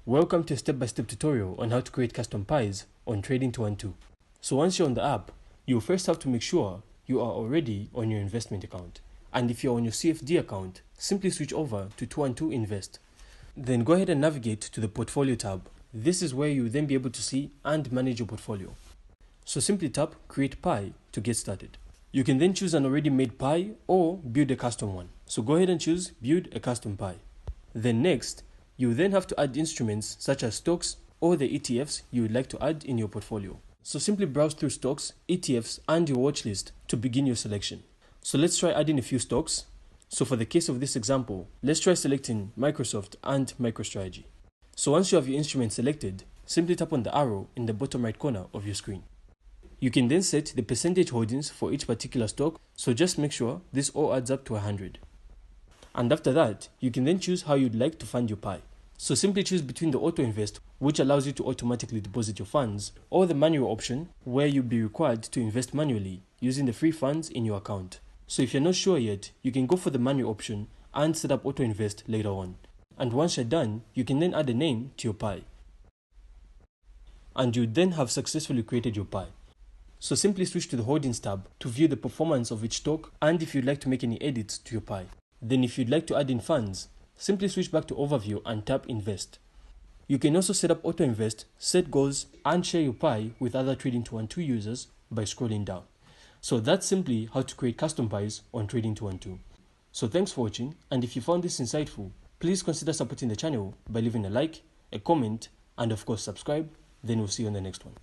Welcome to a step-by-step tutorial on how to create custom pies on Trading 212. So once you're on the app, you'll first have to make sure you are already on your investment account. And if you're on your CFD account, simply switch over to 212 Invest. Then go ahead and navigate to the Portfolio tab. This is where you'll then be able to see and manage your portfolio. So simply tap Create Pie to get started. You can then choose an already made pie or build a custom one. So go ahead and choose Build a Custom Pie. Then next, you then have to add instruments such as stocks or the ETFs you would like to add in your portfolio. So simply browse through stocks, ETFs and your watch list to begin your selection. So let's try adding a few stocks. So for the case of this example, let's try selecting Microsoft and MicroStrategy. So once you have your instrument selected, simply tap on the arrow in the bottom right corner of your screen. You can then set the percentage holdings for each particular stock, so just make sure this all adds up to 100. And after that, you can then choose how you'd like to fund your pie. So simply choose between the auto invest, which allows you to automatically deposit your funds, or the manual option, where you'll be required to invest manually using the free funds in your account. So if you're not sure yet, you can go for the manual option and set up auto invest later on. And once you're done, you can then add a name to your pie. And you then have successfully created your pie. So simply switch to the Holdings tab to view the performance of each stock and if you'd like to make any edits to your pie. Then if you'd like to add in funds, simply switch back to Overview and tap Invest. You can also set up Auto Invest, set goals, and share your pie with other Trading 212 users by scrolling down. So that's simply how to create custom pies on Trading 212. So thanks for watching, and if you found this insightful, please consider supporting the channel by leaving a like, a comment, and of course subscribe. Then we'll see you on the next one.